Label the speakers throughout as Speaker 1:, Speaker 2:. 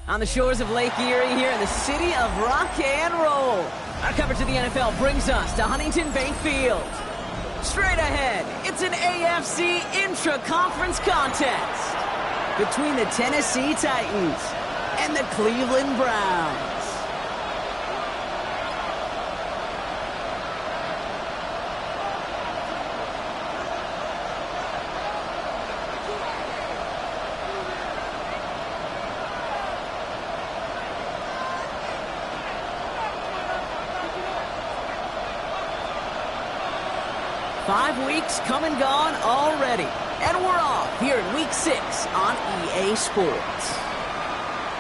Speaker 1: on the shores of Lake Erie here in the city of rock and roll. Our coverage of the NFL brings us to Huntington Bank Field. Straight ahead, it's an AFC intra-conference contest between the Tennessee Titans and the Cleveland Browns. Five weeks come and gone already, and we're off here in Week 6 on EA Sports.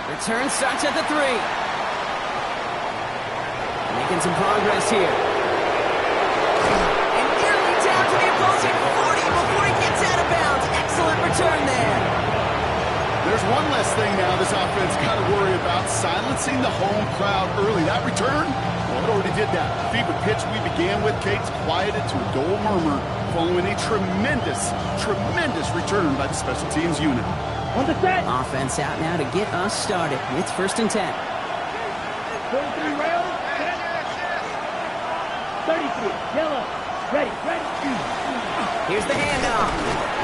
Speaker 1: Return starts at the 3. Making some progress here. And nearly down to the opposing 40 before he gets out of bounds. Excellent return there.
Speaker 2: There's one less thing now this offense got to worry about, silencing the home crowd early. That return, well, it already did that. The fever pitch we began with, Kate's quieted to a dull murmur following a tremendous return by the special teams unit.
Speaker 1: On the set. Offense out now to get us started. It's 1st and 10.
Speaker 3: 43 rails. 33. Yellow. Ready.
Speaker 1: Here's the handoff.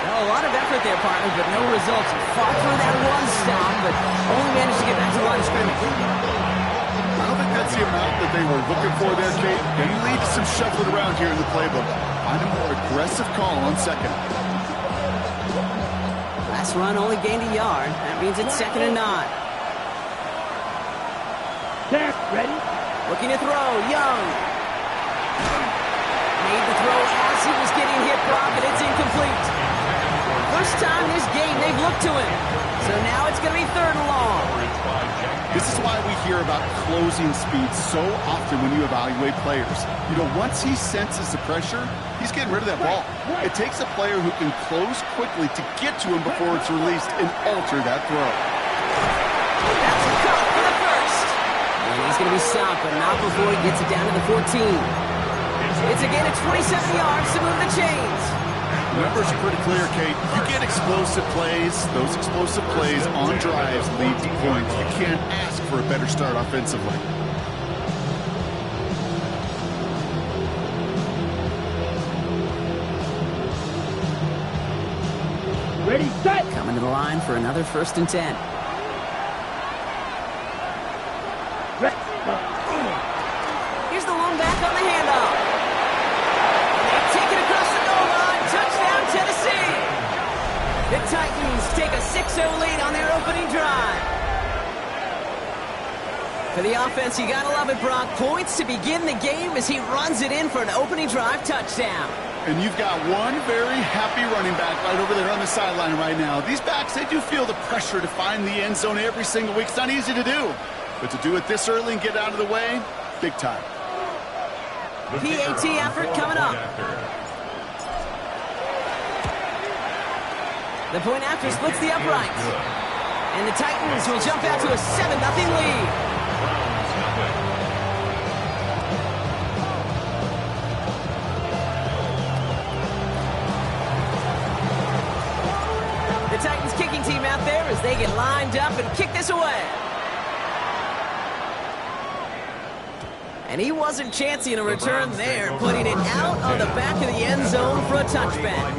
Speaker 1: Well, a lot of effort there, partner, but no results. Fought through that one stop, but only managed to get back to the line of scrimmage.
Speaker 2: I don't think that's the amount that they were looking for there, Kate. They lead to some shuffling around here in the playbook. Find a more aggressive call on second.
Speaker 1: Last run only gained a yard. That means it's 2nd and 9.
Speaker 3: There, ready.
Speaker 1: Looking to throw, Young. Made the throw as he was getting hit, Brock, and it's incomplete. First time this game they've looked to him. So now it's going to be 3rd and long.
Speaker 2: This is why we hear about closing speed so often when you evaluate players. You know, once he senses the pressure, he's getting rid of that ball. It takes a player who can close quickly to get to him before it's released and alter that throw.
Speaker 1: That's a cut for the first. And he's going to be stopped, but not before he gets it down to the 14. It's again at 27 yards to move the chains.
Speaker 2: The numbers are pretty clear, Kate. You get explosive plays. Those explosive plays on drives lead to points. You can't ask for a better start offensively.
Speaker 3: Ready, set.
Speaker 1: Coming to the line for another 1st and 10. Here's the lone back on the handoff. And they take it across the goal line. Touchdown, Tennessee. The Titans take a 6-0 lead on their opening drive. For the offense, you gotta love it, Brock. Points to begin the game as he runs it in for an opening drive touchdown.
Speaker 2: And you've got one very happy running back right over there on the sideline right now. These backs, they do feel the pressure to find the end zone every single week. It's not easy to do. But to do it this early and get out of the way, big time.
Speaker 1: PAT effort coming up. The point after splits the uprights. And the Titans will jump out to a 7-0 lead. The Titans kicking team out there as they get lined up and kick this away. And he wasn't chancing a return there, putting it out on the back of the end zone for a touchback.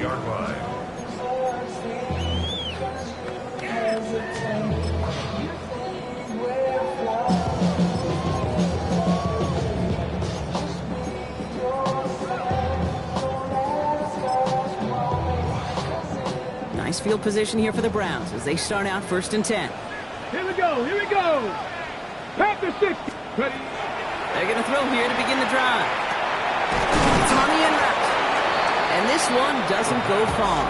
Speaker 1: Nice field position here for the Browns as they start out 1st and 10.
Speaker 3: Here we go. Packers 60. Ready.
Speaker 1: They're going to throw here to begin the drive. It's on the end route. And this one doesn't go far.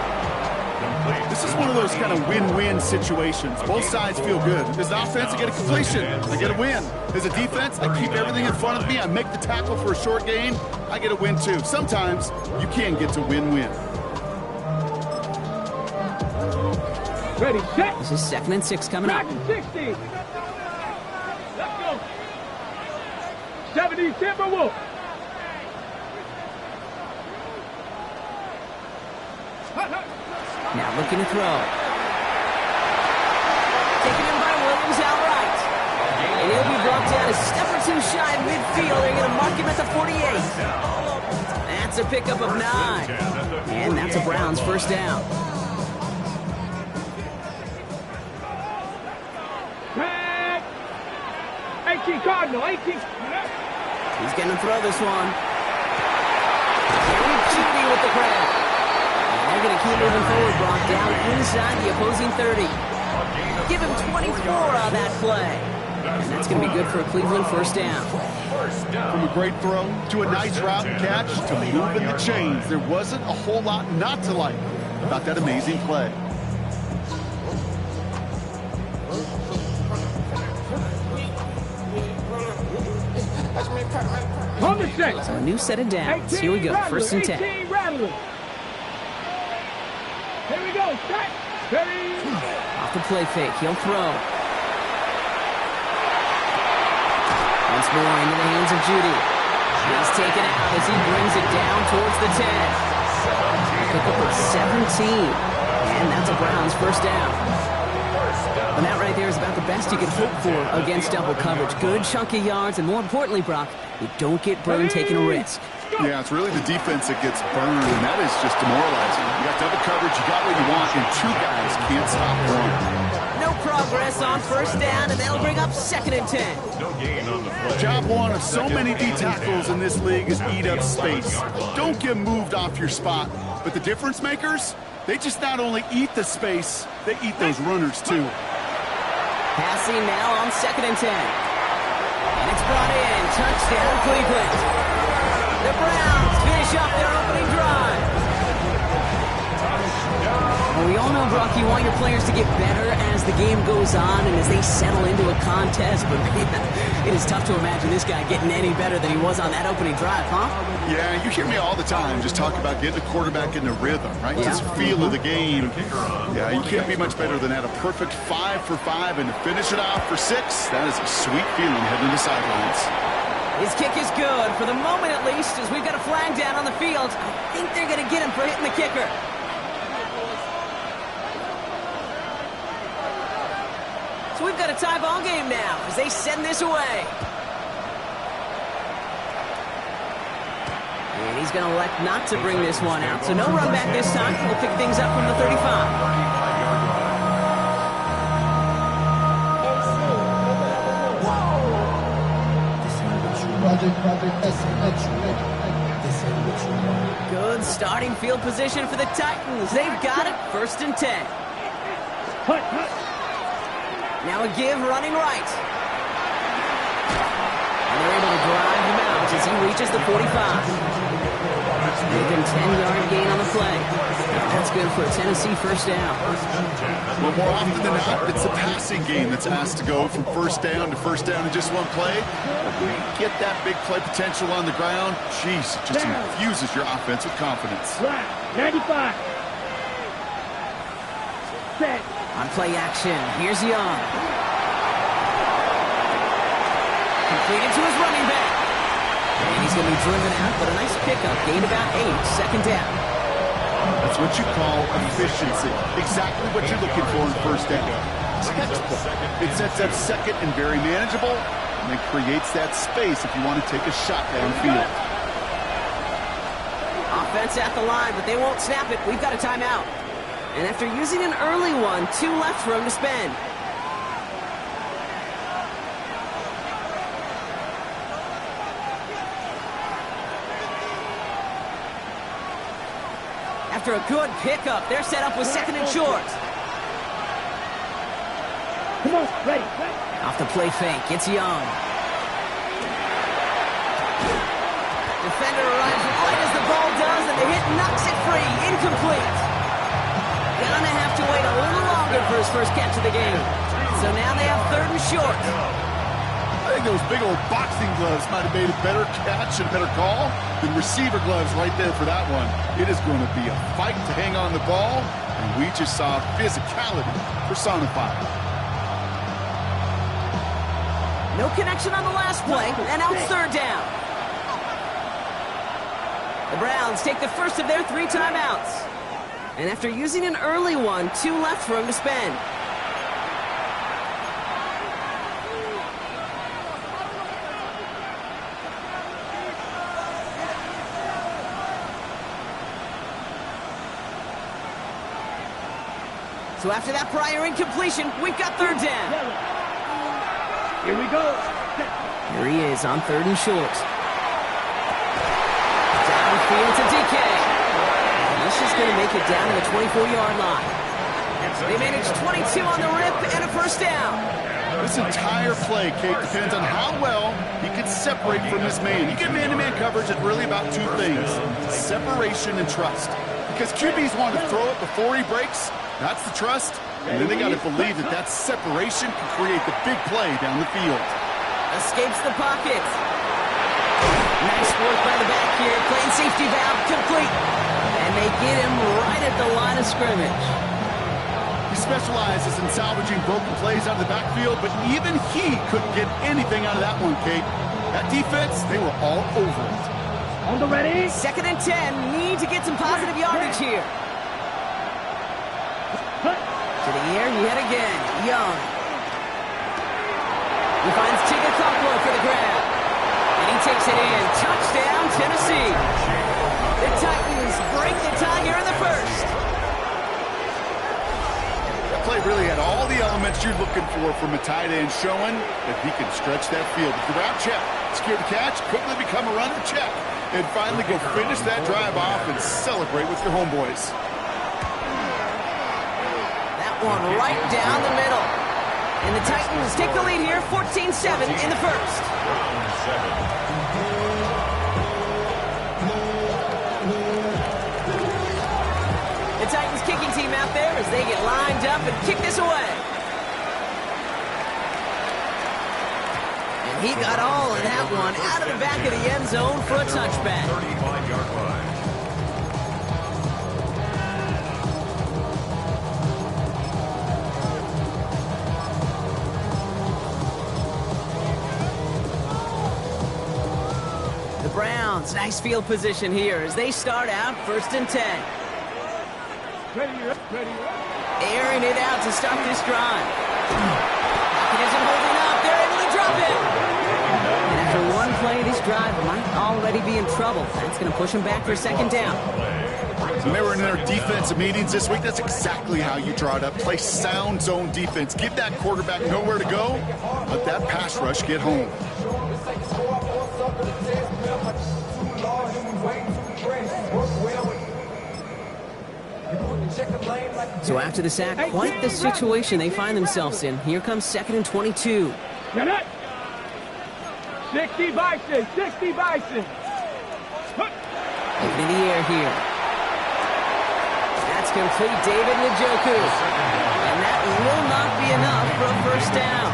Speaker 2: This is one of those kind of win-win situations. Both sides feel good. As an offense, I get a completion. I get a win. As a defense, I keep everything in front of me. I make the tackle for a short gain. I get a win, too. Sometimes you can get to win-win.
Speaker 3: Ready, set.
Speaker 1: This is 2nd and 6 coming up.
Speaker 3: 60. Let's go. 70 Timberwolf.
Speaker 1: Now looking to throw. Taken in by Williams outright. midfield. They're going to mark him at the 48. That's a pickup of 9. And that's a Browns first down.
Speaker 3: Tag. 18 Cardinal, 18.
Speaker 1: He's going to throw this one. Judy with the grab. And they're going to keep moving forward, Brock, down inside the opposing 30. Give him 24 on that play. And that's going to be good for a Cleveland first down.
Speaker 2: From a great throw to a nice route and catch to moving the chains, there wasn't a whole lot not to like about that amazing play.
Speaker 1: So a new set of downs. Here we go, first and 10.
Speaker 3: Here we go, set.
Speaker 1: Off the play fake, he'll throw. Once more into the hands of Judy. He's taken out as he brings it down towards the 10. Pick up at 17. And that's a Browns first down. And that right there is about the best you can hope for against double coverage. Good chunky yards, and more importantly, Brock, you don't get burned taking a risk.
Speaker 2: Yeah, it's really the defense that gets burned, and that is just demoralizing. You got double coverage, you got what you want, and 2 guys can't stop one.
Speaker 1: No progress on first down, and that'll bring up second and 10.
Speaker 2: Job one of so many D tackles in this league is eat up space. Don't get moved off your spot. But the difference makers, they just not only eat the space, they eat those runners too.
Speaker 1: Passing now on second and 10. And it's brought in. Touchdown, Cleveland. The Browns finish off their opening drive. Well, we all know, Brock, you want your players to get better as the game goes on and as they settle into a contest. But, man, it is tough to imagine this guy getting any better than he was on that opening drive, huh?
Speaker 2: Yeah, you hear me all the time just talk about getting a quarterback in the rhythm, right?
Speaker 1: Yeah.
Speaker 2: Just feel of the game. Yeah, you can't be much better than that. A perfect 5 for 5, and to finish it off for 6, that is a sweet feeling heading to the sidelines.
Speaker 1: His kick is good, for the moment at least, as we've got a flag down on the field. I think they're going to get him for hitting the kicker. So we've got a tie ball game now as they send this away. And he's going to elect not to bring this one out. So no run back this time. We'll pick things up from the 35. Good starting field position for the Titans. They've got it. First and 10. Now a give running right. And they're able to drive him out as he reaches the 45. Making 10-yard gain on the play. That's good for a Tennessee first down.
Speaker 2: Well, more often than not, it's the passing game that's asked to go from first down in just one play. When you get that big play potential on the ground, jeez, it just infuses your offense with confidence.
Speaker 3: 95. Set.
Speaker 1: On play action, here's Young. Completed to his running back. And he's going to be driven out, but a nice pickup. Gained about 8, second down.
Speaker 2: That's what you call efficiency. Exactly what you're looking for in first down. It sets up second and very manageable, and then creates that space if you want to take a shot downfield.
Speaker 1: Offense at the line, but they won't snap it. We've got a timeout. And after using an early one, 2 left for him to spend. After a good pickup, they're set up with second and short.
Speaker 3: Come on, ready.
Speaker 1: Off the play fake, it's Young. Defender arrives right as the ball does, and the hit knocks it free. Incomplete. Gonna have to wait a little longer for his first catch of the game. So now they have third and short.
Speaker 2: I think those big old boxing gloves might have made a better catch and better call than receiver gloves right there for that one. It is going to be a fight to hang on the ball, and we just saw physicality personified.
Speaker 1: No connection on the last play, and now it's third down. The Browns take the first of their 3 timeouts. And after using an early one, 2 left for him to spend. So after that prior incompletion, we've got third down.
Speaker 3: Here we go.
Speaker 1: Here he is on third and short. Downfield to DK. This is going to make it down to the 24-yard line. They managed 22 on the rip and a first down.
Speaker 2: This entire play, Kate, depends on how well he can separate from his man. You get man-to-man coverage, it's really about two things: separation and trust. Because QBs want to throw it before he breaks. That's the trust. And then they got to believe that that separation can create the big play down the field.
Speaker 1: Escapes the pocket. Nice work by the back here. Playing safety valve complete. And they get him right at the line of scrimmage.
Speaker 2: He specializes in salvaging broken plays out of the backfield, but even he couldn't get anything out of that one, Kate. That defense, they were all over it.
Speaker 3: On the ready.
Speaker 1: 2nd and 10. Need to get some positive yardage here. To the air yet again. Young. He finds Tigakoplo for the grab. And he takes it in. Touchdown, Tennessee. The Titans break the tie here in the first.
Speaker 2: That play really had all the elements you're looking for from a tight end, showing that he can stretch that field. The route check, secure the catch, quickly become a runner check, and finally go finish that drive off and celebrate with your homeboys.
Speaker 1: That one right down the middle. And the Titans take the lead here, 14-7 in the first. The Titans kicking team out there as they get lined up and kick this away. And he got all of that one out of the back of the end zone for a touchback.
Speaker 4: 35-yard line.
Speaker 1: The Browns, nice field position here as they start out 1st and 10.
Speaker 3: Ready.
Speaker 1: Airing it out to start this drive. Pocket isn't holding up. They're able to drop it. And after one play, this drive might already be in trouble. That's going to push him back for 2nd down.
Speaker 2: When they were in their defensive meetings this week, that's exactly how you draw it up. Play sound zone defense. Give that quarterback nowhere to go. Let that pass rush get home.
Speaker 1: So after the sack, quite the situation they find themselves in. Here comes 2nd and 22.
Speaker 3: Get it. 60 Bison. 60 Bison.
Speaker 1: Open in the air here. That's complete, David Njoku. And that will not be enough for a first down.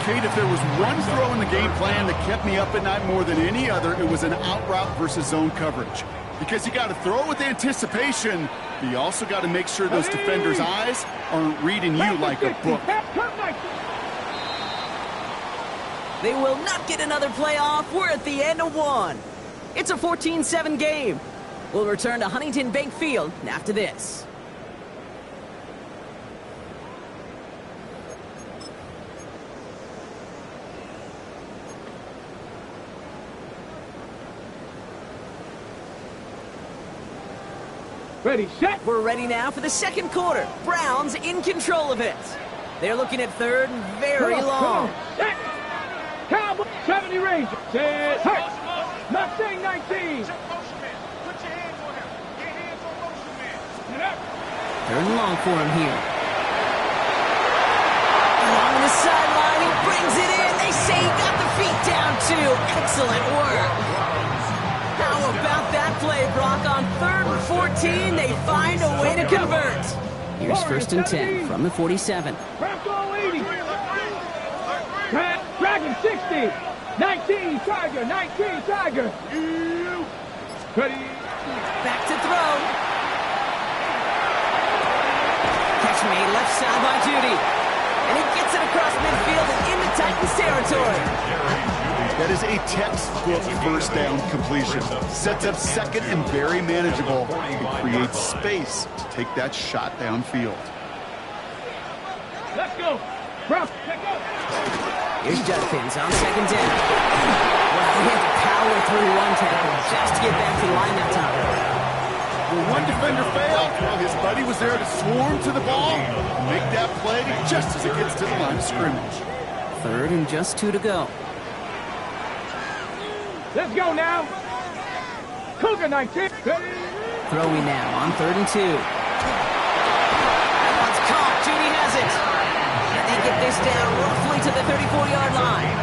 Speaker 2: Kate, if there was one throw in the game plan that kept me up at night more than any other, it was an out route versus zone coverage. Because you got to throw with anticipation, but you also got to make sure those defenders' eyes aren't reading you like a book.
Speaker 1: They will not get another play off. We're at the end of one. It's a 14-7 game. We'll return to Huntington Bank Field after this.
Speaker 3: Ready, set.
Speaker 1: We're ready now for the second quarter. Browns in control of it. They're looking at third and very long.
Speaker 3: Set. Cowboy, 70 range. Set. Hurt. Mustang 19.
Speaker 1: Third and long for him here. Along the sideline, he brings it in. They say he got the feet down too. Excellent work. How about that play, Brock? On 3rd and 14, they find a way to convert. Here's 1st and 10 from the 47.
Speaker 3: Dragon 60. 19 Tiger. 19 Tiger. Ready.
Speaker 1: Back to throw. Catch made left side by Judy. And he gets it across midfield and into Titans territory.
Speaker 2: That is a textbook first down completion. Sets up 2nd and very manageable. It creates space to take that shot downfield.
Speaker 3: Let's go. Brown, let's go.
Speaker 1: Here's Judkins on 2nd down. Well, he had to power through one tackle just to get back to the line that time.
Speaker 2: When one defender failed, well, his buddy was there to swarm to the ball and make that play just as it gets to the line of scrimmage.
Speaker 1: 3rd and just 2 to go.
Speaker 3: Let's go now. Cougar 19.
Speaker 1: Throwing now on 3rd and 2. That one's caught. Judy has it. And they get this down roughly to the 34-yard line.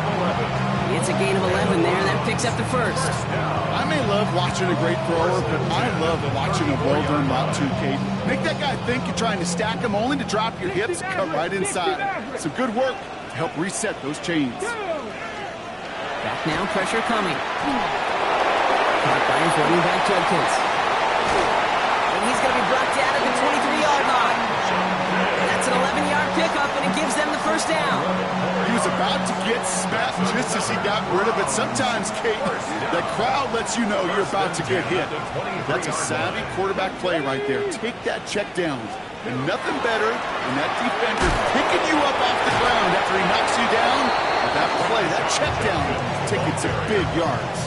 Speaker 1: It's a gain of 11 there. That picks up the first.
Speaker 2: I may love watching a great thrower, but I love watching a well-done route too, Kate. Make that guy think you're trying to stack him only to drop your hips and cut right inside. Some good work to help reset those chains.
Speaker 1: Back now, pressure coming. Caught by his running back, Judkins. And he's going to be brought down at the 23-yard line. That's an 11-yard pickup, and it gives them the first down.
Speaker 2: He was about to get smacked just as he got rid of it. Sometimes, Kate, the crowd lets you know you're about to get hit. That's a savvy quarterback play right there. Take that check down. And nothing better than that defender picking you up off the ground after he knocks you down. That play, that check down, taking some big yards.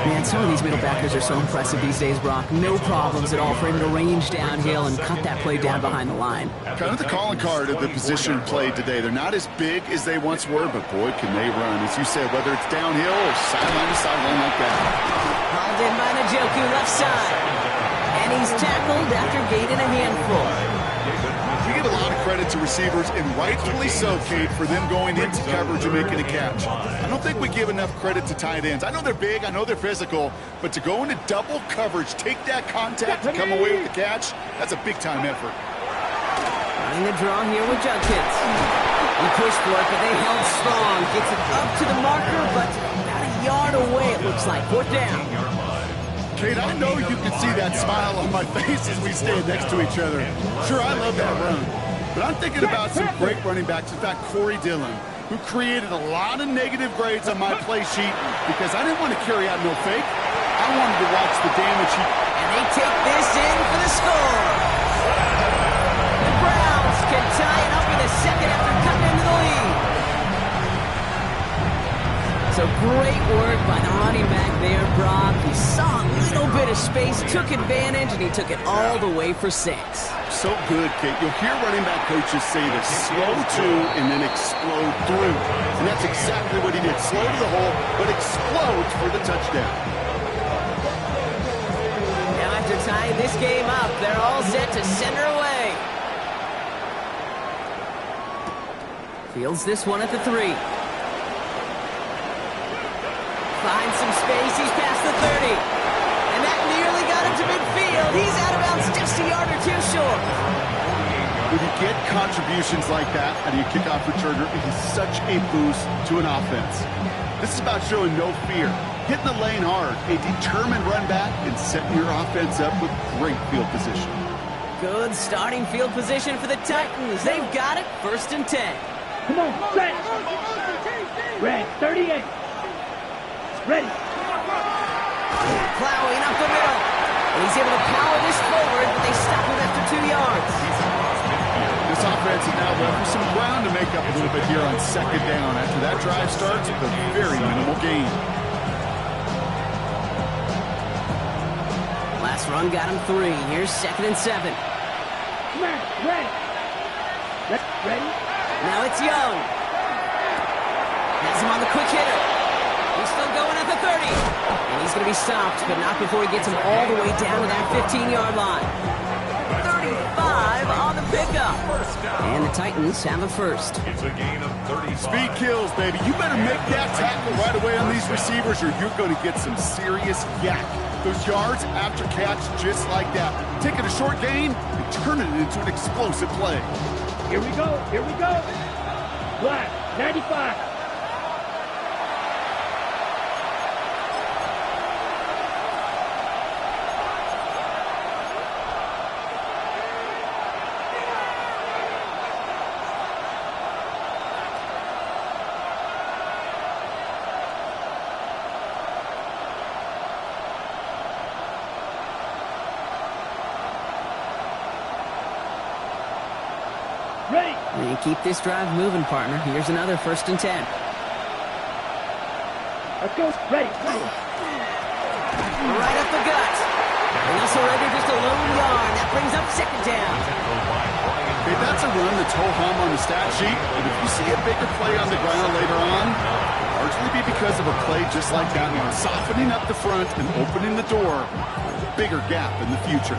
Speaker 1: Man, some of these middle backers are so impressive these days, Brock. No problems at all for him to range downhill and cut that play down behind the line.
Speaker 2: Kind of the calling card of the position played today. They're not as big as they once were, but boy, can they run. As you said, whether it's downhill or sideline to sideline like that.
Speaker 1: Hauled in by Njoku, left side. And he's tackled after gaining a handful.
Speaker 2: We give a lot of credit to receivers, and rightfully so, Kate, for them going into coverage and making a catch. I don't think we give enough credit to tight ends. I know they're big, I know they're physical, but to go into double coverage, take that contact, and come away with the catch, that's a big-time effort.
Speaker 1: Running the draw here with Judkins. He pushed for it, but they held strong. Gets it up to the marker, but about a yard away, it looks like. 4th down.
Speaker 2: Kate, I know you can see that smile on my face as we stand next to each other. Sure, I love that run. But I'm thinking about some great running backs. In fact, Corey Dillon, who created a lot of negative grades on my play sheet because I didn't want to carry out no fake. I wanted to watch the damage he...
Speaker 1: And they take this in for the score. The Browns can tie it up in a second after cutting into the lead. So great work by the running back there, Brock. He saw a little bit of space, took advantage, and he took it all the way for 6.
Speaker 2: So good, Kate. You'll hear running back coaches say to slow to and then explode through. And that's exactly what he did. Slow to the hole, but explodes for the touchdown.
Speaker 1: Now after tying this game up, they're all set to send her away. Fields this one at the 3. Finds some space, he's past the 30. And that nearly got him to midfield. He's out of bounds just a yard or 2 short.
Speaker 2: When you get contributions like that out of your kickoff returner, it is such a boost to an offense. This is about showing no fear, hitting the lane hard, a determined run back, and setting your offense up with great field position.
Speaker 1: Good starting field position for the Titans. They've got it, 1st and 10.
Speaker 3: Come on, set. Red, 38. Ready.
Speaker 1: Plowing up the middle. And he's able to power this forward, but they stop him after 2 yards.
Speaker 2: This offense is now left with some ground to make up a little bit here on 2nd down. After that drive starts with a very minimal gain.
Speaker 1: Last run got him 3. Here's 2nd and 7.
Speaker 3: Come on, ready. Ready.
Speaker 1: Now it's Young. Has him on the quick hitter. He's still going at the 30. And he's going to be stopped, but not before he gets him all the way down to that 15-yard line. 35 on the pickup. And the Titans have a first.
Speaker 4: It's a gain of 30.
Speaker 2: Speed kills, baby. You better make that tackle right away on these receivers or you're going to get some serious yak. Those yards after catch just like that. Taking a short gain and turning it into an explosive play.
Speaker 3: Here we go. Here we go. Black, 95. Ready.
Speaker 1: And keep this drive moving, partner. Here's another 1st and 10.
Speaker 3: Let's go. Ready.
Speaker 1: Right up the gut. And they'll surrender just a lone yard. That brings up second down.
Speaker 2: Okay, that's a run that's ho-hum on the stat sheet, but if you see a bigger play on the ground later on, it'll largely be because of a play just like that one, softening up the front and opening the door for a bigger gap in the future.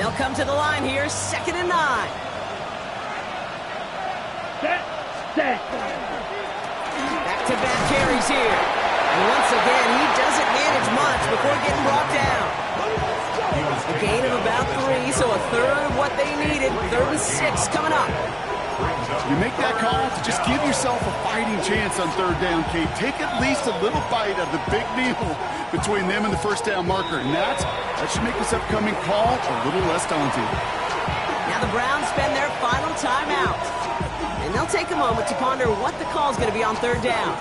Speaker 1: They'll come to the line here, 2nd and 9.
Speaker 3: Set.
Speaker 1: Back-to-back carries here. And once again, he doesn't manage much before getting brought down. A gain of about 3, so a third of what they needed. 3rd and 6 coming up.
Speaker 2: You make that call to just give yourself a fighting chance on 3rd down, Kate. Take at least a little bite of the big meal between them and the 1st down marker. And that should make this upcoming call a little less daunting.
Speaker 1: Now the Browns spend their final timeout. And they'll take a moment to ponder what the call is going to be on 3rd down.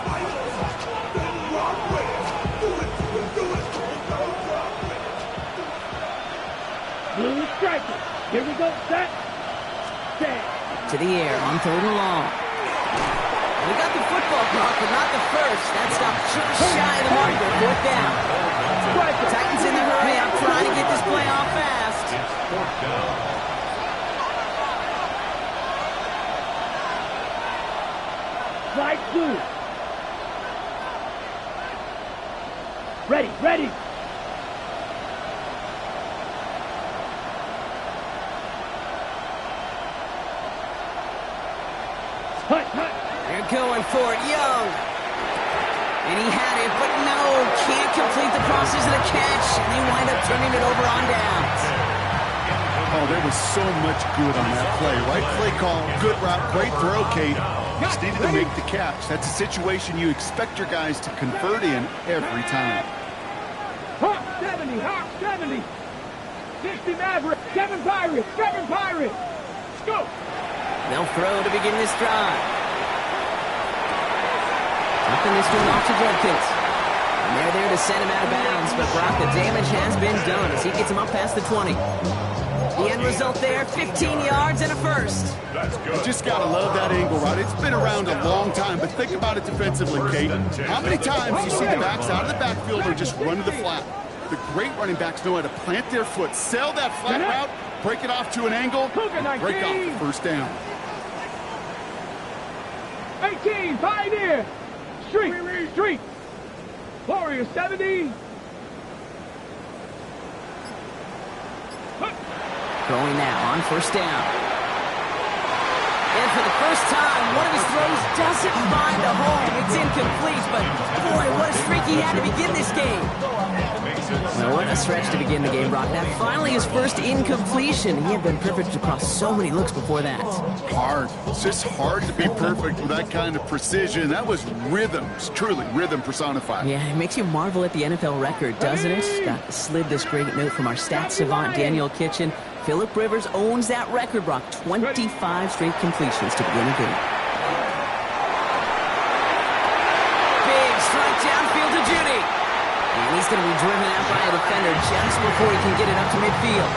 Speaker 3: Blue striker. Here we go. Set.
Speaker 1: To the air on 3rd and long. We got the football block, but not the first. That stopped just shy of the marker. 4th down. Titans in the hurry up, trying to get this play off fast.
Speaker 3: Slide 2. Ready. Hut.
Speaker 1: They're going for it, Young. And he had it, but no, can't complete the process of the catch. And they wind up turning it over on downs.
Speaker 2: Oh, there was so much good on that play. Right play call, good route, great throw, Kate. Just needed to make the catch. That's a situation you expect your guys to convert in every time.
Speaker 3: Hawk 70. 60 Maverick. 7 Pirates. Go.
Speaker 1: They'll throw to begin this drive. Dropping this one off to Judkins. And they're there to send him out of bounds. But Brock, the damage has been done as he gets him up past the 20. The end result there, 15 yards and a first.
Speaker 2: You just got to love that angle route. It's been around a long time, but think about it defensively, Kate. How many times you see the backs out of the backfield or just run to the flat? The great running backs know how to plant their foot, sell that flat route, break it off to an angle, and break off the 1st down.
Speaker 3: 18, Pioneer. Street. Warrior 70.
Speaker 1: Going now on 1st down. And for the first time, one of his throws doesn't find a home. It's incomplete, but boy, what a streak he had to begin this game. Well, what a stretch to begin the game, Brock. That finally his first incompletion. He had been perfect across so many looks before that.
Speaker 2: Hard. It's just hard to be perfect with that kind of precision. That was rhythm. It's truly rhythm personified.
Speaker 1: Yeah, it makes you marvel at the NFL record, doesn't it? Scott slid this great note from our stats savant, Daniel Kitchen. Phillip Rivers owns that record, Brock. 25 straight completions to begin a game. Big strike downfield to Judy. And he's going to be driven out by a defender just before he can get it up to midfield.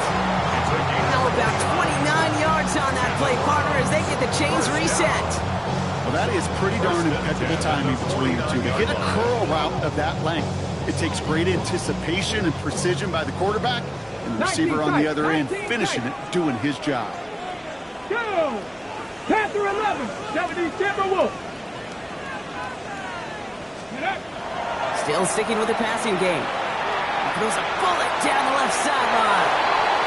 Speaker 1: Now about 29 yards on that play, partner, as they get the chains reset.
Speaker 2: Well, that is pretty darn impeccable timing between the two. To hit a curl route of that length, it takes great anticipation and precision by the quarterback, and the receiver on the other end finishing it, doing his job.
Speaker 3: Go! Panther 11, 70 Timberwolf.
Speaker 1: Still sticking with the passing game. He throws a bullet down the left sideline.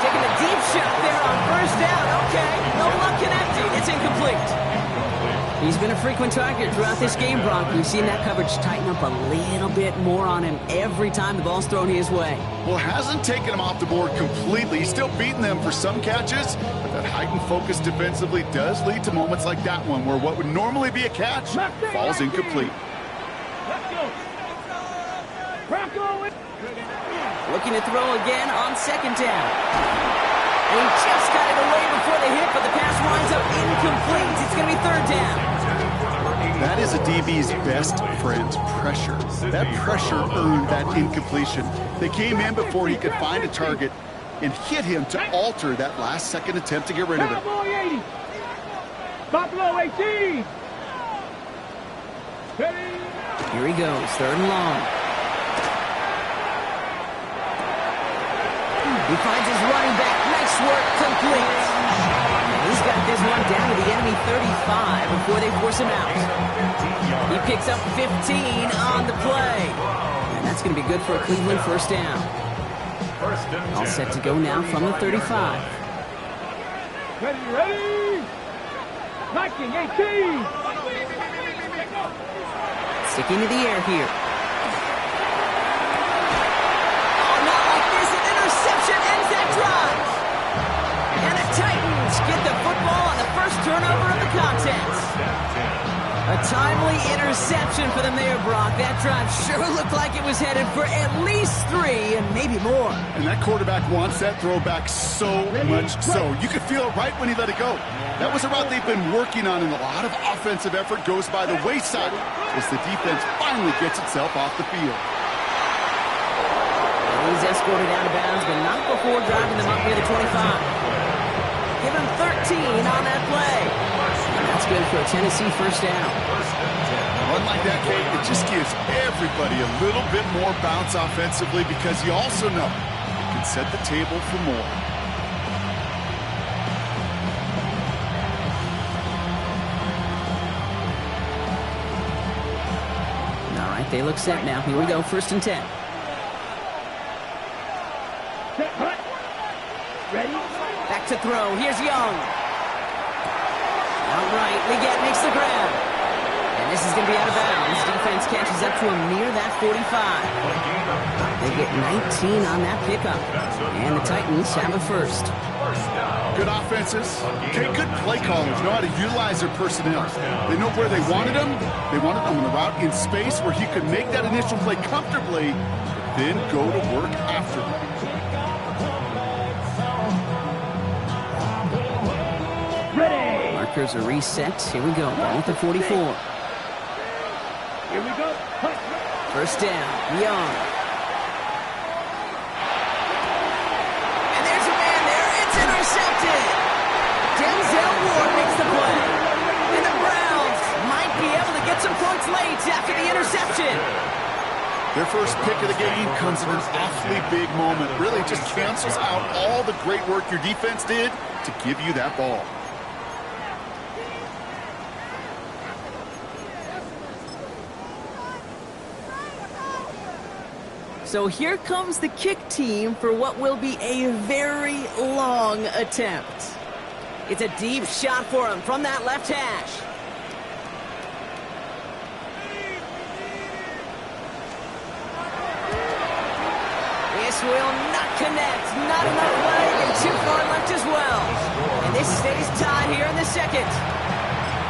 Speaker 1: Taking a deep shot there on 1st down. Okay, no luck connecting. It's incomplete. He's been a frequent target throughout this game, Brock. We've seen that coverage tighten up a little bit more on him every time the ball's thrown his way.
Speaker 2: Well, it hasn't taken him off the board completely. He's still beating them for some catches, but that heightened focus defensively does lead to moments like that one where what would normally be a catch falls incomplete.
Speaker 3: Let's go. Bronco.
Speaker 1: Looking to throw again on 2nd down. And he just got it away before the hit, but the pass winds up incomplete. It's going to be 3rd down.
Speaker 2: That is a DB's best friend, pressure. That pressure earned that incompletion. They came in before he could find a target, and hit him to alter that last-second attempt to get rid of it.
Speaker 3: Cowboy 80. Buffalo 18.
Speaker 1: Here he goes, 3rd and long. He finds his running back. Nice work, complete. And he's got this one down to the enemy 35 before they force him out. He picks up 15 on the play. And that's going to be good for a Cleveland 1st down. All set to go now from the 35.
Speaker 3: Ready. Viking 18.
Speaker 1: Sticking to the air here. Oh, not like this. An interception ends that drive. And the Titans get the football on the first turnover of the contest. A timely interception for them there, Brock. That drive sure looked like it was headed for at least 3 and maybe more.
Speaker 2: And that quarterback wants that throwback so much so. You could feel it right when he let it go. That was a route they've been working on, and a lot of offensive effort goes by the wayside as the defense finally gets itself off the field.
Speaker 1: He's escorted out of bounds, but not before driving them up near the 25. Give him 13 on that play. And that's good for a Tennessee 1st down.
Speaker 2: Unlike that, Kate, it just gives everybody a little bit more bounce offensively because you also know it can set the table for more.
Speaker 1: All right, they look set now. Here we go, 1st and 10.
Speaker 3: Ready.
Speaker 1: Back to throw. Here's Young. All right, Leggett makes the grab. And this is going to be out of bounds. Defense catches up to him near that 45. They get 19 on that pickup. And the Titans have a 1st.
Speaker 2: Good offenses. Okay, good play callers know how to utilize their personnel. They know where they wanted them. They wanted them on the route in space where he could make that initial play comfortably, but then go to work after it.
Speaker 3: Ready.
Speaker 1: Markers are reset. Here we go. Ball at the 44.
Speaker 3: Here we go.
Speaker 1: 1st down. Young. And there's a man there. It's intercepted. Denzel Ward makes the play. And the Browns might be able to get some points late after the interception.
Speaker 2: Their first pick of the game comes in an awfully big moment. Really just cancels out all the great work your defense did to give you that ball.
Speaker 1: So here comes the kick team for what will be a very long attempt. It's a deep shot for him from that left hash. This will not connect. Not enough leg and too far left as well. And this stays tied here in the 2nd.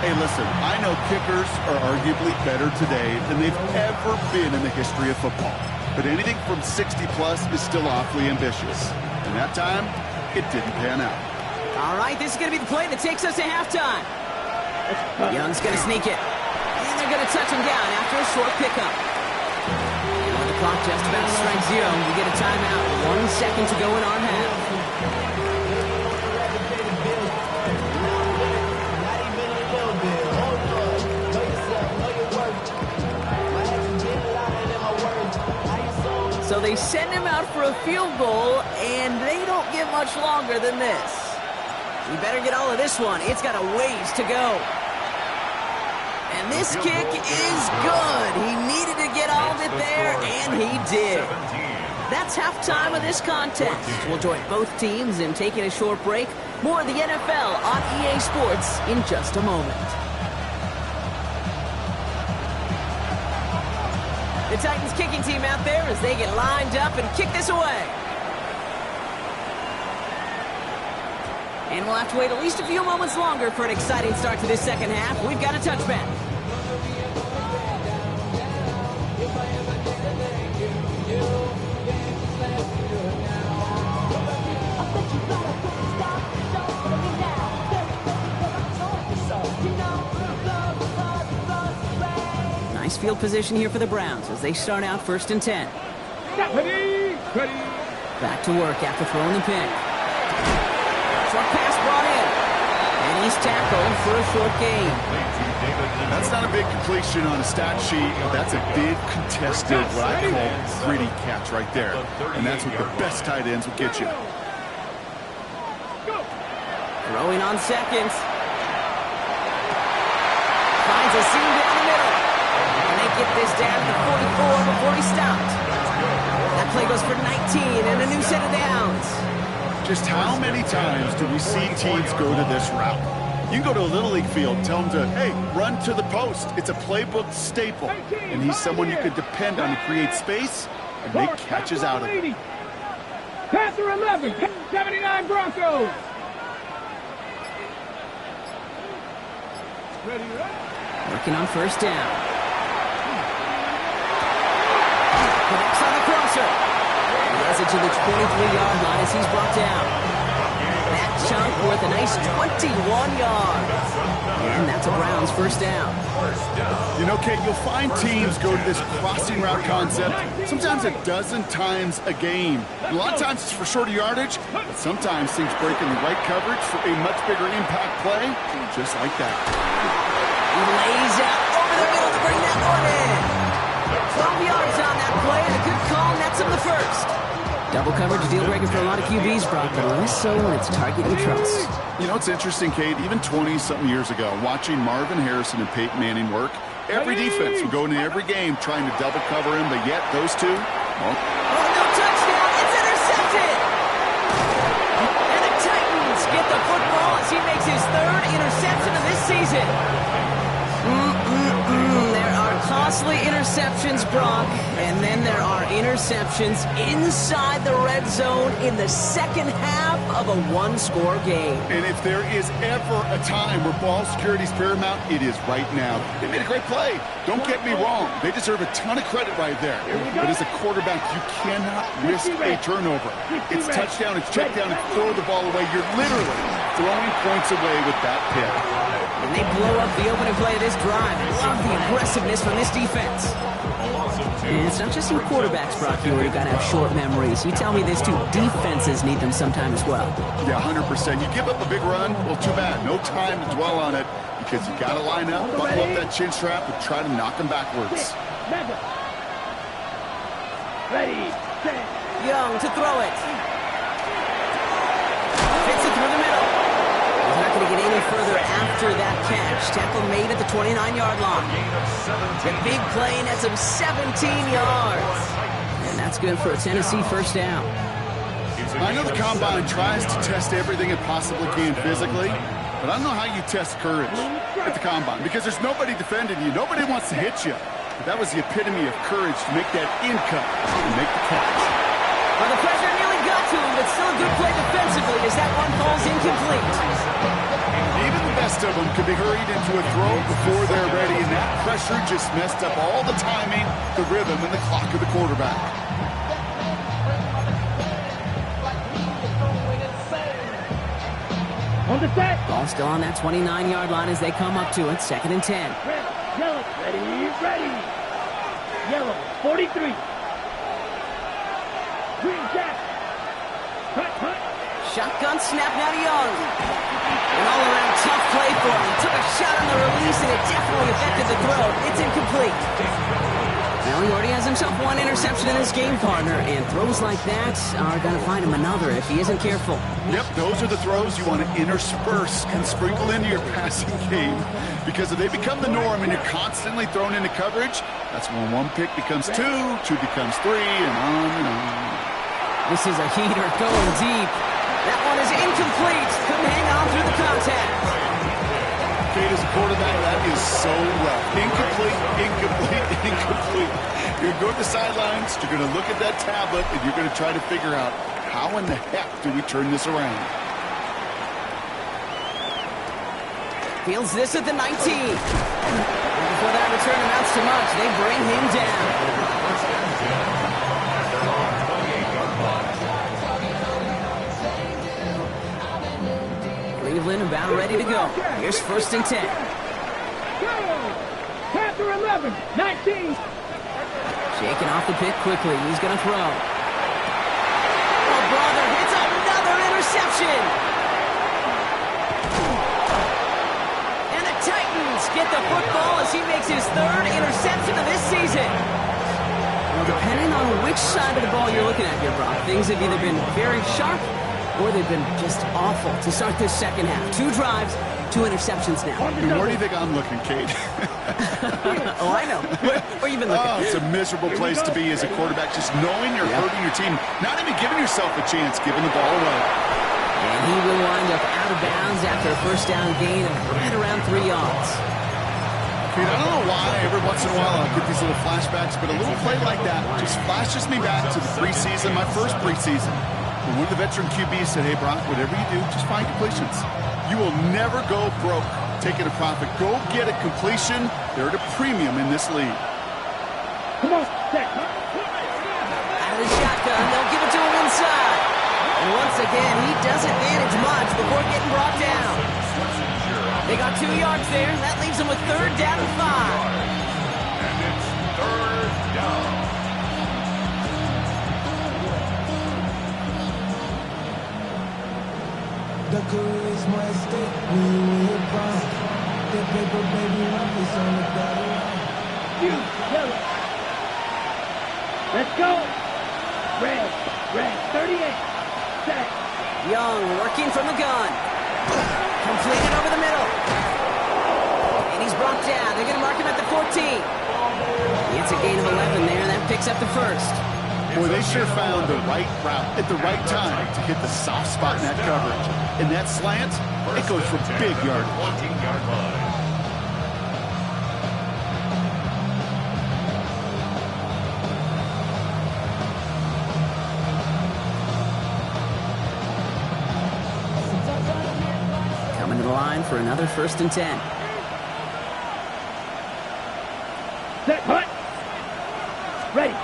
Speaker 2: Hey, listen, I know kickers are arguably better today than they've ever been in the history of football. But anything from 60-plus is still awfully ambitious. And that time, it didn't pan out.
Speaker 1: All right, this is going to be the play that takes us to halftime. Young's going to sneak it. And they're going to touch him down after a short pickup. And when the clock just about strikes 0, we get a timeout. 1 second to go in our half. So they send him out for a field goal, and they don't get much longer than this. We better get all of this one. It's got a ways to go. And this kick is good. He needed to get all of it there, and he did. That's halftime of this contest. We'll join both teams in taking a short break. More of the NFL on EA Sports in just a moment. The Titans kicking team out there as they get lined up and kick this away. And we'll have to wait at least a few moments longer for an exciting start to this 2nd half. We've got a touchback. Nice field position here for the Browns as they start out 1st and 10.
Speaker 3: Ready.
Speaker 1: Back to work after throwing the pick. Short pass brought in. And he's tackled for a short gain.
Speaker 2: That's not a big completion on a stat sheet, but that's a big contested, what I call gritty catch right there. And that's what the best tight ends will get you.
Speaker 1: Throwing on seconds. Finds a seam down the middle. And they get this down to 44 before he stopped. That play goes for 19 and a new set of downs.
Speaker 2: Just how many times do we see teams go to this route? You can go to a Little League field, tell them to, hey, run to the post. It's a playbook staple. And he's someone you can depend on to create space and make catches out of it.
Speaker 3: Passer 11, 79 Broncos.
Speaker 1: Working on first down. Connects on the crosser. He has it to the 23-yard line as he's brought down. That chunk worth a nice 21 yards. And that's a Browns first down.
Speaker 2: You know, Kate, you'll find teams go to this crossing route concept sometimes a dozen times a game. A lot of times it's for shorter yardage, but sometimes things break in the right coverage for a much bigger impact play, just like that.
Speaker 1: He lays out over the middle to bring that one in. 12 yards on that play, and a good call nets him the first. Double coverage deal breaker for a lot of QBs, Brock, but less so when it's target you trust.
Speaker 2: You know, it's interesting, Kate, even 20-something years ago, watching Marvin Harrison and Peyton Manning work, every defense would go into every game trying to double cover him, but yet those two, well,
Speaker 1: no touchdown, it's intercepted! And the Titans get the football as he makes his third interception of this season. There are costly interceptions, Brock, and then there are interceptions inside the red zone in the second half of a one-score game.
Speaker 2: and if there is ever a time where ball security is paramount, it is right now. They made a great play. Don't get me wrong. They deserve a ton of credit right there. But as a quarterback, you cannot risk a turnover. It's touchdown, it's check down, it's throw the ball away. You're literally throwing points away with that pick.
Speaker 1: And they blow up the opening play of this drive. Love the aggressiveness from this defense. And it's not just you quarterbacks, Brock, who got to have short memories. You tell me this too. Defenses need them sometime as well.
Speaker 2: Yeah, 100%. You give up a big run, well, too bad. No time to dwell on it because you got to line up, buckle up that chin strap, and try to knock them backwards.
Speaker 3: Ready, set.
Speaker 1: Young to throw it. Fits it through the middle. He's not going to get any further after that catch. Tackle made at the 29-yard line. The big play nets him 17 yards. And that's good for a Tennessee first down.
Speaker 2: I know the Combine tries to test everything it possibly can physically, but I don't know how you test courage at the Combine because there's nobody defending you. Nobody wants to hit you. But that was the epitome of courage to make that in-cut and make the catch.
Speaker 1: Well, the pressure nearly got to him, but still a good play defensively as that one falls incomplete.
Speaker 2: Even the best of them could be hurried into a throw before they're ready, and that pressure just messed up all the timing, the rhythm, and the clock of the quarterback.
Speaker 3: On the set.
Speaker 1: Ball still on that 29-yard line as they come up to it. 2nd and 10.
Speaker 3: Red, yellow, ready. Yellow, 43. Green jack. Cut.
Speaker 1: Shotgun snap now to Young. An all-around tough play for him. He took a shot on the release, and it definitely affected the throw. It's incomplete. Well, he already has himself one interception in this game, partner, and throws like that are going to find him another if he isn't careful.
Speaker 2: Yep, those are the throws you want to intersperse and sprinkle into your passing game. Because if they become the norm and you're constantly thrown into coverage, that's when one pick becomes two becomes three, and on and on.
Speaker 1: This is a heater going deep. That one is incomplete. Couldn't hang on through the contact.
Speaker 2: Kate, as a quarterback, that is so rough. Incomplete. You're going to go to the sidelines, you're going to look at that tablet, and you're going to try to figure out how in the heck do we turn this around.
Speaker 1: Fields this at the 19. And before that return amounts to much, they bring him down. Cleveland about ready to go. Here's 1st and 10.
Speaker 3: Go! Passer 11, 19.
Speaker 1: Shaking off the pick quickly. He's going to throw. interception. And the Titans get the football as he makes his third interception of this season. Well, depending on which side of the ball you're looking at here, Brock, things have either been very sharp or they've been just awful to start this second half. 2 drives, 2 interceptions now.
Speaker 2: And where do you think I'm looking, Kate?
Speaker 1: Oh, I know. Where you been looking?
Speaker 2: Oh, it's a miserable place to be as a quarterback, just knowing you're hurting your team, not even giving yourself a chance, giving the ball away.
Speaker 1: And he will wind up out of bounds after a first down gain of right around 3 yards.
Speaker 2: Pete, I don't know why every once in a while I get these little flashbacks, but a little play like that just flashes me back to the preseason, my first preseason. When one of the veteran QBs said, hey, Brock, whatever you do, just find completions. You will never go broke taking a profit. Go get a completion. They're at a premium in this league.
Speaker 3: Come on, set.
Speaker 1: Out of the shotgun, they'll give it to him inside. And once again, he doesn't manage much before getting brought down. They got 2 yards there. That leaves them with 3rd down and 5.
Speaker 4: And it's 3rd down.
Speaker 5: The career is more at stake when you win your prime. The paper, baby, is on the battle line.
Speaker 3: You, yellow. Let's go. Red, 38. Set.
Speaker 1: Young working from the gun. Completed over the middle. And he's brought down. They're going to mark him at the 14. It's a gain of 11 there. That picks up the first.
Speaker 2: Boy, they sure found the right route at the right time to hit the soft spot in that coverage. And that slant, it goes for big yardage.
Speaker 4: 14-yard line.
Speaker 1: Coming to the line for another 1st and 10.
Speaker 3: Set, hut. Ready.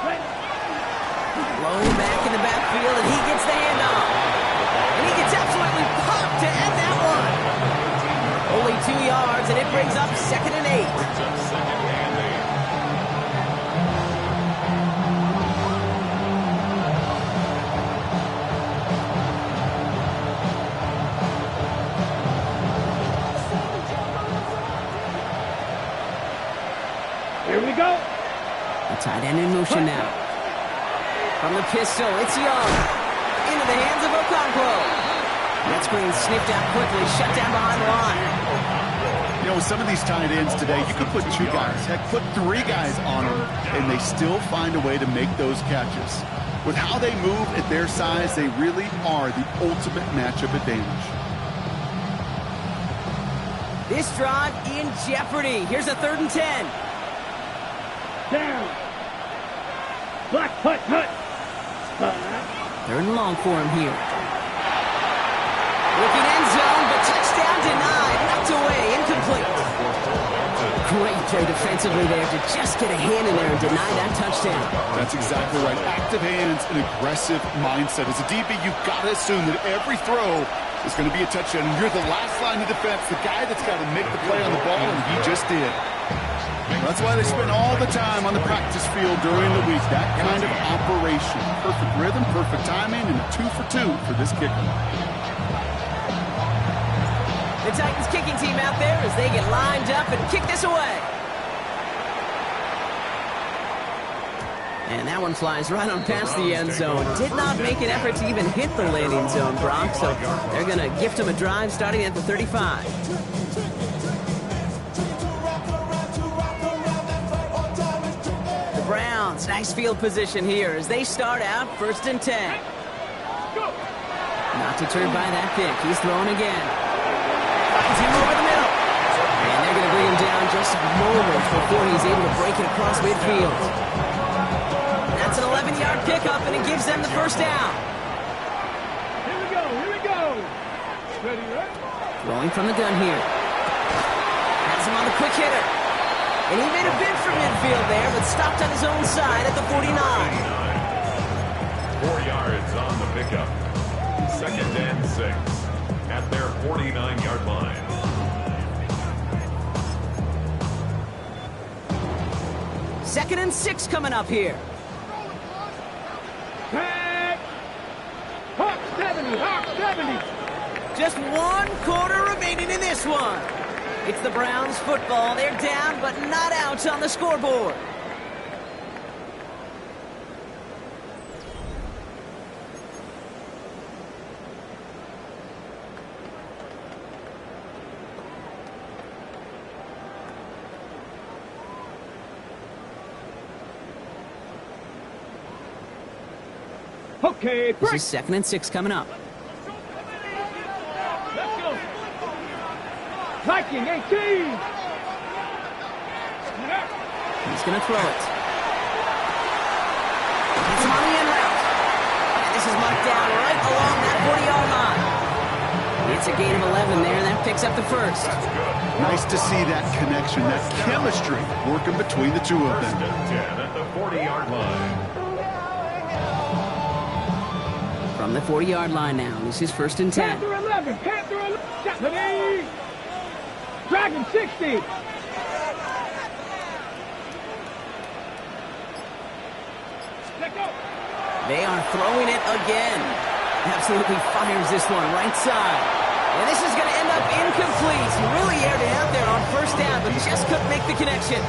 Speaker 1: Low back in the backfield, and he gets the handoff. And he gets absolutely popped to end that one. Only 2 yards, and it brings up 2nd and 8.
Speaker 3: Here we go.
Speaker 1: The tight end in motion now. From the pistol, it's Young. Into the hands of Okonkwo. That screen sniffed out quickly, shut down behind the line.
Speaker 2: You know, with some of these tight ends today, you could put 2 guys, heck, put 3 guys on them, and they still find a way to make those catches. With how they move at their size, they really are the ultimate matchup advantage.
Speaker 1: This drive in jeopardy. Here's a 3rd and 10.
Speaker 3: Down. Black, hut.
Speaker 1: 3rd and long for him here. Looking end zone, but touchdown denied. Knocked away, incomplete. Great play defensively there to just get a hand in there and deny that touchdown.
Speaker 2: That's exactly right. Active hands and aggressive mindset. As a DB, you've got to assume that every throw is going to be a touchdown. And you're the last line of defense, the guy that's got to make the play on the ball, and he just did. That's why they spend all the time on the practice field during the week. That kind of operation. Perfect rhythm, perfect timing, and a 2 for 2 for this kicker.
Speaker 1: The Titans kicking team out there as they get lined up and kick this away. And that one flies right on past the end zone. Did not make an effort to even hit the landing zone, Brock. So they're going to gift him a drive starting at the 35. Browns, nice field position here as they start out 1st and 10. Not deterred by that pick. He's throwing again. Finds him over the middle. And they're going to bring him down just moments before he's able to break it across midfield. That's an 11-yard pickup, and it gives them the 1st down.
Speaker 3: Here we go. Ready, right?
Speaker 1: Throwing from the gun here. Has him on the quick hitter. And he made a bid for midfield there, but stopped on his own side at the 49.
Speaker 4: 4 yards on the pickup. 2nd and 6 at their 49-yard line.
Speaker 1: Second and 6 coming up here.
Speaker 3: Tag. Hawk 70. 70.
Speaker 1: Just 1 quarter remaining in this one. It's the Browns football. They're down, but not out on the scoreboard.
Speaker 3: Okay,
Speaker 1: This
Speaker 3: break.
Speaker 1: is 2nd and 6 coming up.
Speaker 3: Let's go. Viking 18.
Speaker 1: He's going to throw it. It's on the end route. And this is marked down right along that 40-yard line. It's a gain of 11 there, and that picks up the first.
Speaker 2: Nice to see that connection, that chemistry working between the two of
Speaker 4: First
Speaker 2: them.
Speaker 4: and 10 at the 40-yard line.
Speaker 1: From the 40-yard line now, this is 1st and 10.
Speaker 3: Panther 11. Panther 11. Ready. Dragon 60. Let go.
Speaker 1: They are throwing it again. Absolutely fires this one right side. And this is going to end up incomplete. He really aired it out there on 1st down, but just couldn't make the connection.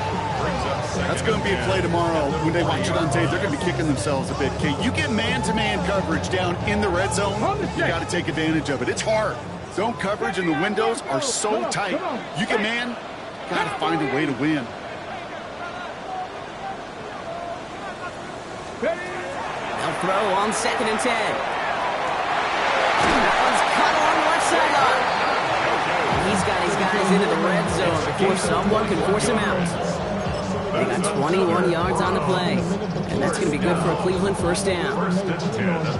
Speaker 2: That's going to be a play tomorrow. When they watch it on tape, they're going to be kicking themselves a bit. Kate, you get man-to-man coverage down in the red zone, you got to take advantage of it. It's hard. Zone coverage and the windows are so tight. You get man, got to find a way to win.
Speaker 1: They'll throw on 2nd and 10. That one's cut on left sideline. He's got his guys into the red zone before someone can force him out. They got 21 yards on the play, and that's going to be good for a Cleveland 1st down.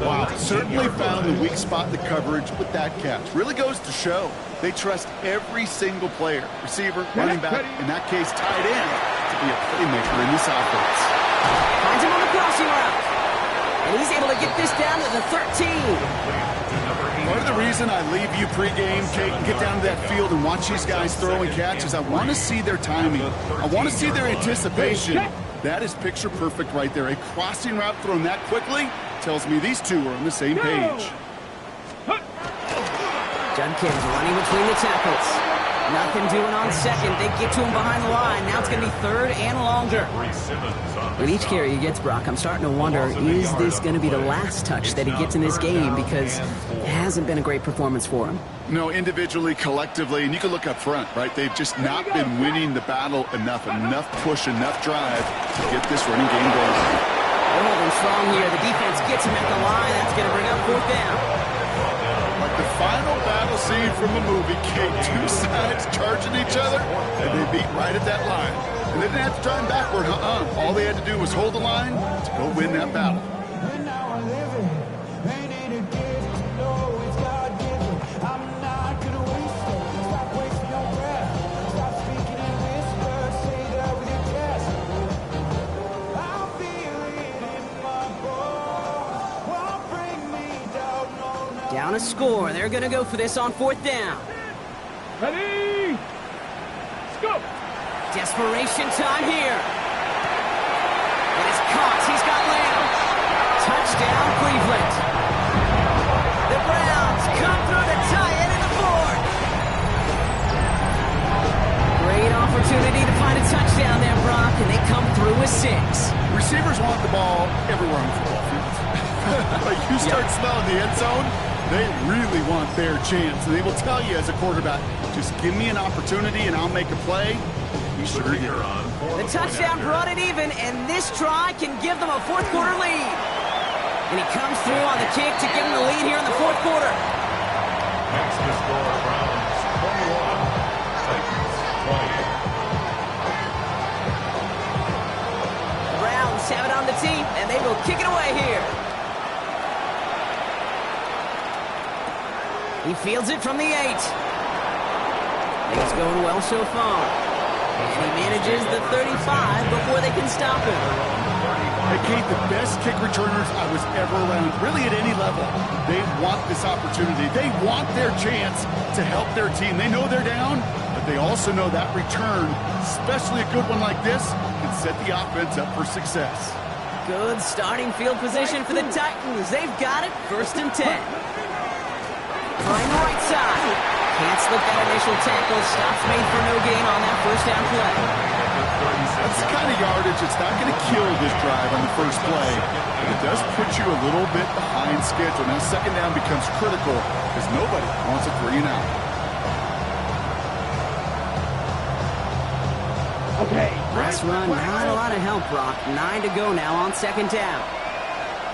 Speaker 2: Wow, certainly found the weak spot in the coverage with that catch. Really goes to show they trust every single player, receiver, running back, in that case tight end, to be a playmaker in this offense.
Speaker 1: Finds him on the crossing route, and he's able to get this down to the 13.
Speaker 2: Part of the reason I leave you pregame, Kate, and get down to that field and watch these guys throw and catch is I want to see their timing. I want to see their anticipation. That is picture perfect right there. A crossing route thrown that quickly tells me these two are on the same page.
Speaker 1: Judkins running between the tackles. Nothing doing on 2nd. They get to him behind the line. Now it's going to be 3rd and longer. With each carry he gets, Brock, I'm starting to wonder, is this going to be the last touch that he gets in this game? Because it hasn't been a great performance for him.
Speaker 2: No, individually, collectively, and you can look up front, right? They've just not been winning the battle enough push, enough drive to get this running game going.
Speaker 1: They're holding strong here. The defense gets him at the line. That's going to bring up 4th down.
Speaker 2: Like the final battle scene from a movie, Kate, two sides charging each other, and they beat right at that line. And they didn't have to drive backward, All they had to do was hold the line to go win that battle.
Speaker 5: And now I live it. Ain't it a gift? No, it's God-given. I'm not gonna waste it. Stop wasting your breath. Stop speaking in whispers. Say that with your chest. I feel it in my bones. Won't bring me down, no, no.
Speaker 1: Down a score. They're going to go for this on 4th down.
Speaker 3: Ready. Go.
Speaker 1: Desperation time here. And it's caught. He's got Lamb. Touchdown, Cleveland. The Browns come through to tie it in the 4th. Great opportunity to find a touchdown there, Brock, and they come through with 6.
Speaker 2: Receivers want the ball everywhere on the football field. Like you start smelling the end zone, they really want their chance. And they will tell you as a quarterback, just give me an opportunity and I'll make a play. He sure did.
Speaker 1: The touchdown brought it even, and this try can give them a 4th quarter lead. And he comes through on the kick to give them the lead here in the 4th quarter.
Speaker 4: Next to score, Browns 21, Titans 28.
Speaker 1: The Browns have it on the team, and they will kick it away here. He fields it from the 8. Things going well so far. And he manages the 35 before they can stop him.
Speaker 2: Hey, Kate, the best kick returners I was ever around, really at any level. They want this opportunity. They want their chance to help their team. They know they're down, but they also know that return, especially a good one like this, can set the offense up for success.
Speaker 1: Good starting field position for the Titans. They've got it, 1st and 10. line right side. Can't slip that initial tackle. Stops made for no gain on that first down play.
Speaker 2: That's the kind of yardage that's not going to kill this drive on the first play, but it does put you a little bit behind schedule. Now second down becomes critical because nobody wants a 3 and out.
Speaker 3: Okay.
Speaker 1: Last run, not a lot of help, Brock. 9 to go now on second down.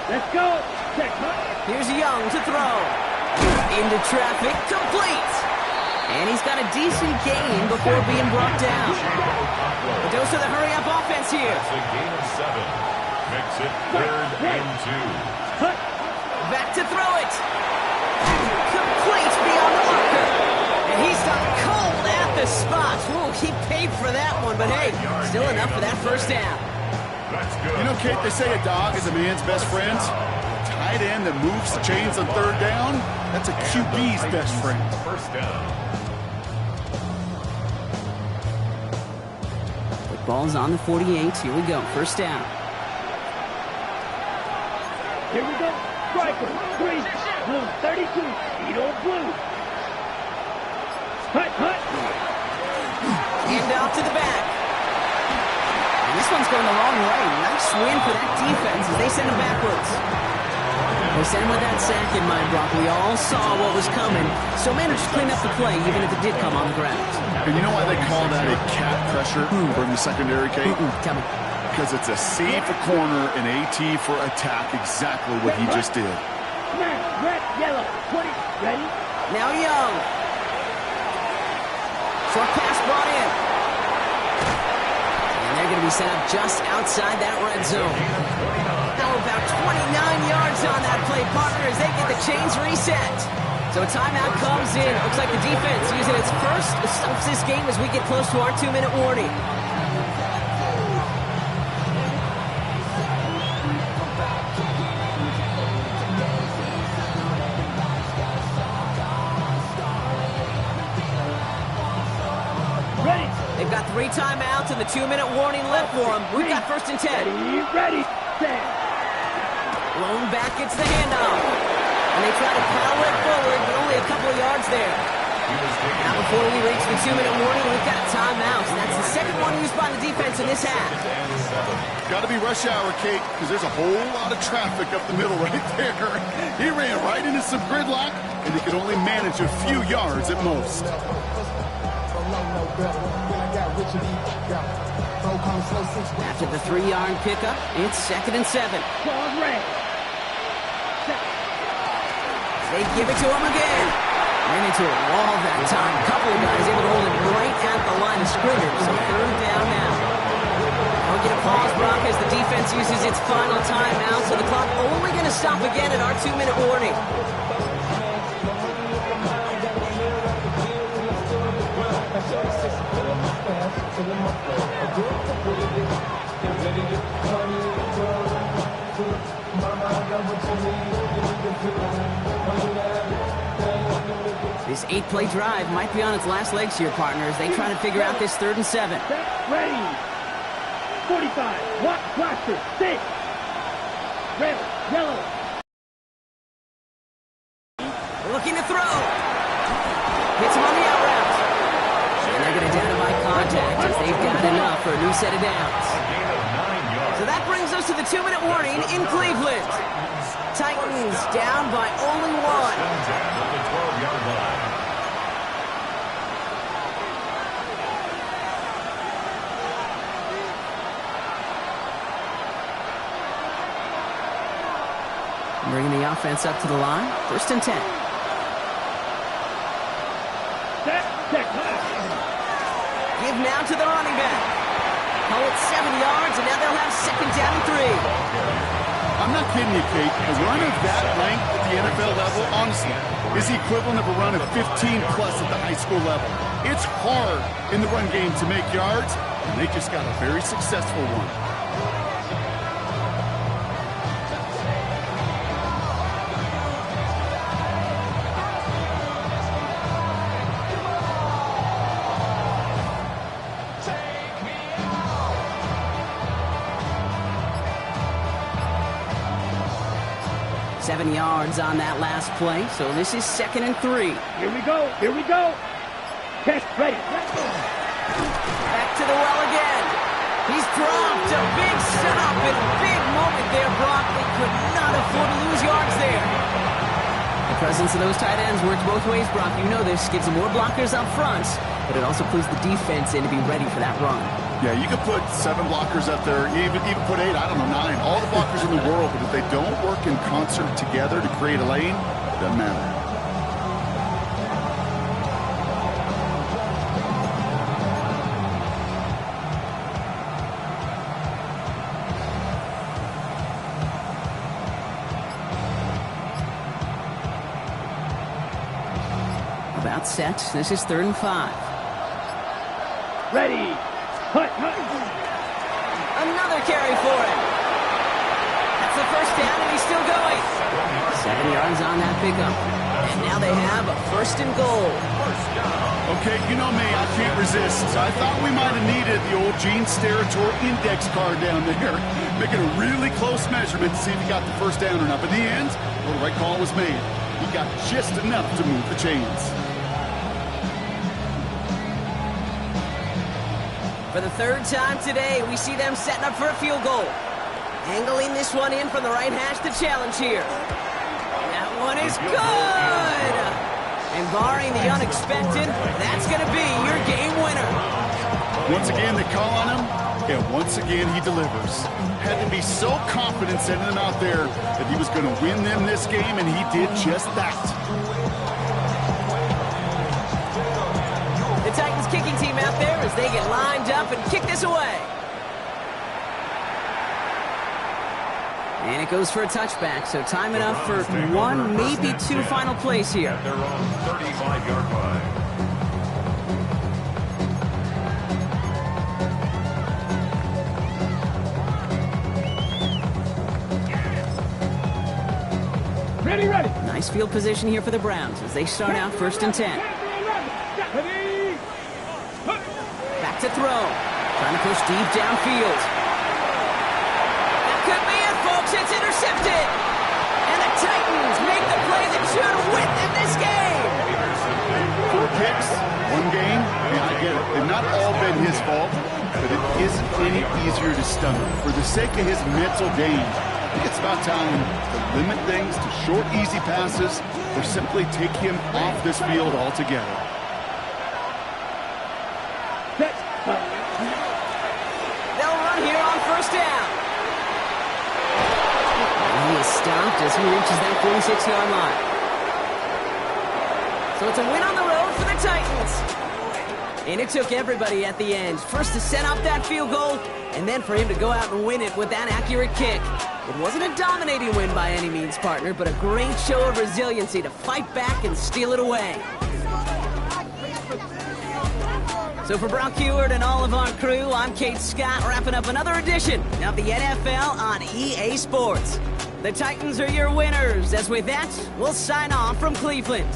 Speaker 3: Let's go. Check, huh?
Speaker 1: Here's Young to throw. Into traffic, complete. And he's got a decent gain before being brought down. The dose of the hurry-up offense here.
Speaker 4: It's a gain of 7. Makes it 3rd and 2.
Speaker 3: Cut.
Speaker 1: Back to throw it. Complete beyond the marker. And he's done cold at the spot. Ooh, he paid for that one, but hey, still enough for that first down.
Speaker 4: That's good.
Speaker 2: You know, Kate, they say a dog is a man's best friend. Tight end that moves the chains on third down, that's a QB's best friend.
Speaker 4: First down.
Speaker 1: Ball's on the 48. Here we go. First down.
Speaker 3: Here we go. Striker. 3. Blue. 32. Speed on blue. Cut.
Speaker 1: And out to the back. And this one's going the wrong way. Nice win for that defense as they send him backwards. They send him with that sack in mind, Brock. We all saw what was coming, so managed to clean up the play, even if it did come on the ground.
Speaker 2: And you know why they call that a cat pressure from the secondary, Kate?
Speaker 1: Tell me.
Speaker 2: Because it's a C for corner and AT for attack, exactly what he just did.
Speaker 3: Smash. Red. Yellow. 20. Ready?
Speaker 1: Now Young. Short pass brought in. And they're going to be set up just outside that red zone. Now about 29 yards on that play, partner, as they get the chains reset. So a timeout comes in. Looks like the defense using its first stops this game as we get close to our 2-minute warning.
Speaker 3: Ready.
Speaker 1: They've got 3 timeouts and the 2-minute warning left for them. We've got 1st and 10.
Speaker 3: Ready. Set.
Speaker 1: Blown back gets the handoff. And they try to power it forward, but only a couple of yards there. Now before we reach the 2-minute warning, we've got timeouts. And that's the second one used by the defense in this half.
Speaker 2: Got to be rush hour, Kate, because there's a whole lot of traffic up the middle right there. He ran right into some gridlock, and he could only manage a few yards at most.
Speaker 1: After the 3-yard pickup, it's 2nd and 7.
Speaker 3: Ball red.
Speaker 1: They give it to him again. Ran into a wall that time. A couple of guys able to hold it right at the line of scrimmage. So 3rd down now. We'll get a pause, Brock, as the defense uses its final timeout. So the clock only going to stop again at our 2-minute warning. This 8-play drive might be on its last legs here, partners. They try to figure out this 3rd and 7.
Speaker 3: Ready. 45. Watch. Blaster. 6. Red. Yellow.
Speaker 1: Looking to throw. Hits him on the out route. And they're going to down him by contact as they've got enough for a new set of downs. So that brings us to the 2-minute warning in Cleveland. Titans down by only 1. Bringing the offense up to the line. 1st and 10.
Speaker 3: Check.
Speaker 1: Give now to the running back. Call it 7 yards, and now they'll have 2nd down and 3.
Speaker 2: I'm not kidding you, Kate. A run of that length at the NFL level, honestly, is the equivalent of a run of 15-plus at the high school level. It's hard in the run game to make yards, and they just got a very successful one.
Speaker 1: 7 yards on that last play, so this is 2nd and 3.
Speaker 3: Here we go. Here we go. Test ready.
Speaker 1: Back to the well again. He's dropped. A big setup and a big moment there, Brock. They could not afford to lose yards there. The presence of those tight ends works both ways, Brock. You know this. Gives them more blockers up front, but it also clues the defense in to be ready for that run.
Speaker 2: Yeah, you could put 7 blockers up there, even put 8, I don't know, 9. All the blockers in the world, but if they don't work in concert together to create a lane, it doesn't matter.
Speaker 1: About set. This is 3rd and 5.
Speaker 3: Ready. Hut, hut.
Speaker 1: Another carry for him. That's the first down, and he's still going. 7 yards on that pickup. And now they have a 1st and goal.
Speaker 2: Okay, you know me, I can't resist. I thought we might have needed the old Gene Steratore index card down there, making a really close measurement to see if he got the first down or not. But in the end, well, the right call was made. He got just enough to move the chains.
Speaker 1: For the 3rd time today, we see them setting up for a field goal. Angling this one in from the right hash to challenge here. That one is good! And barring the unexpected, that's going to be your game winner.
Speaker 2: Once again, they call on him, and once again, he delivers. Had to be so confident sending him out there that he was going to win them this game, and he did just that.
Speaker 1: The Titans kicking team out there as they get lined up and kick this away. And it goes for a touchback, so time enough for 1, maybe 2 final plays here.
Speaker 4: At their own 35-yard line.
Speaker 3: Ready, ready.
Speaker 1: Nice field position here for the Browns as they start out 1st and 10. Back to throw. Trying to push deep downfield. That could be it, folks. It's intercepted. And the Titans make the play that should win them this game.
Speaker 2: 4 kicks, 1 game. Yeah, I get it. They've not all been his fault, but it isn't any easier to stun him. For the sake of his mental game, I think it's about time to limit things to short, easy passes or simply take him off this field altogether.
Speaker 1: They'll run here on 1st down. And he is stopped as he reaches that 46-yard line. So it's a win on the road for the Titans. And it took everybody at the end. First to set up that field goal, and then for him to go out and win it with that accurate kick. It wasn't a dominating win by any means, partner, but a great show of resiliency to fight back and steal it away. So for Brock Heward and all of our crew, I'm Kate Scott, wrapping up another edition of the NFL on EA Sports. The Titans are your winners, as with that, we'll sign off from Cleveland.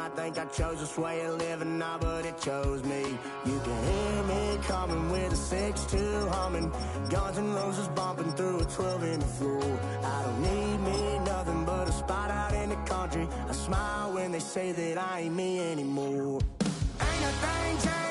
Speaker 5: might think I chose this way of living now, but it chose me. You can hear me coming with a 6-2 humming, Guns N' Roses bumping through a 12 in the floor. I don't need me nothing but a spot out in the country. I smile when they say that I ain't me anymore. Ain't a thing changed.